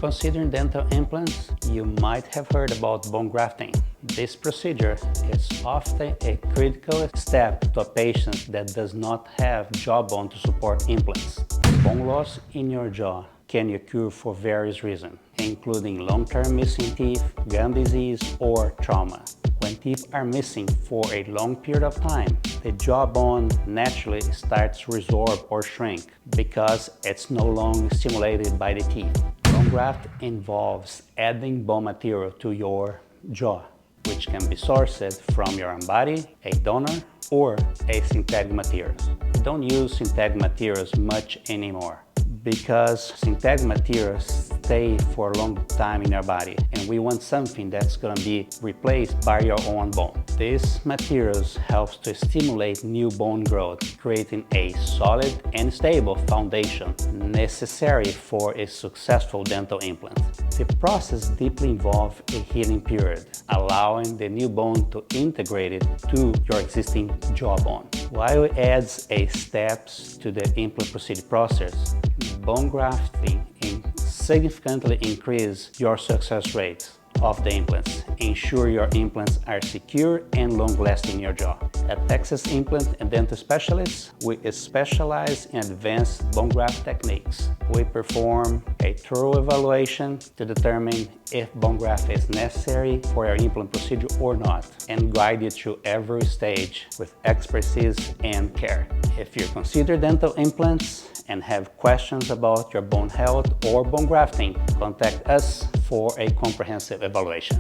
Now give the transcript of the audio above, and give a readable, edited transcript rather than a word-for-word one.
considering dental implants, you might have heard about bone grafting. This procedure is often a critical step to a patient that does not have jawbone to support implants. Bone loss in your jaw can occur for various reasons, including long-term missing teeth, gum disease, or trauma. When teeth are missing for a long period of time, the jawbone naturally starts to resorb or shrink because it's no longer stimulated by the teeth. Bone graft involves adding bone material to your jaw, which can be sourced from your own body, a donor, or a synthetic materials. We don't use synthetic materials much anymore because synthetic materials stay for a long time in your body, and we want something that's going to be replaced by your own bone. These materials help to stimulate new bone growth, creating a solid and stable foundation necessary for a successful dental implant. The process deeply involves a healing period, allowing the new bone to integrate it to your existing jawbone. While it adds steps to the implant procedure process, bone grafting significantly increases your success rate of the implants. Ensure your implants are secure and long-lasting in your jaw. At Texas Implant and Dental Specialists, we specialize in advanced bone graft techniques. We perform a thorough evaluation to determine if bone graft is necessary for your implant procedure or not, and guide you through every stage with expertise and care. If you consider dental implants and have questions about your bone health or bone grafting, contact us for a comprehensive evaluation.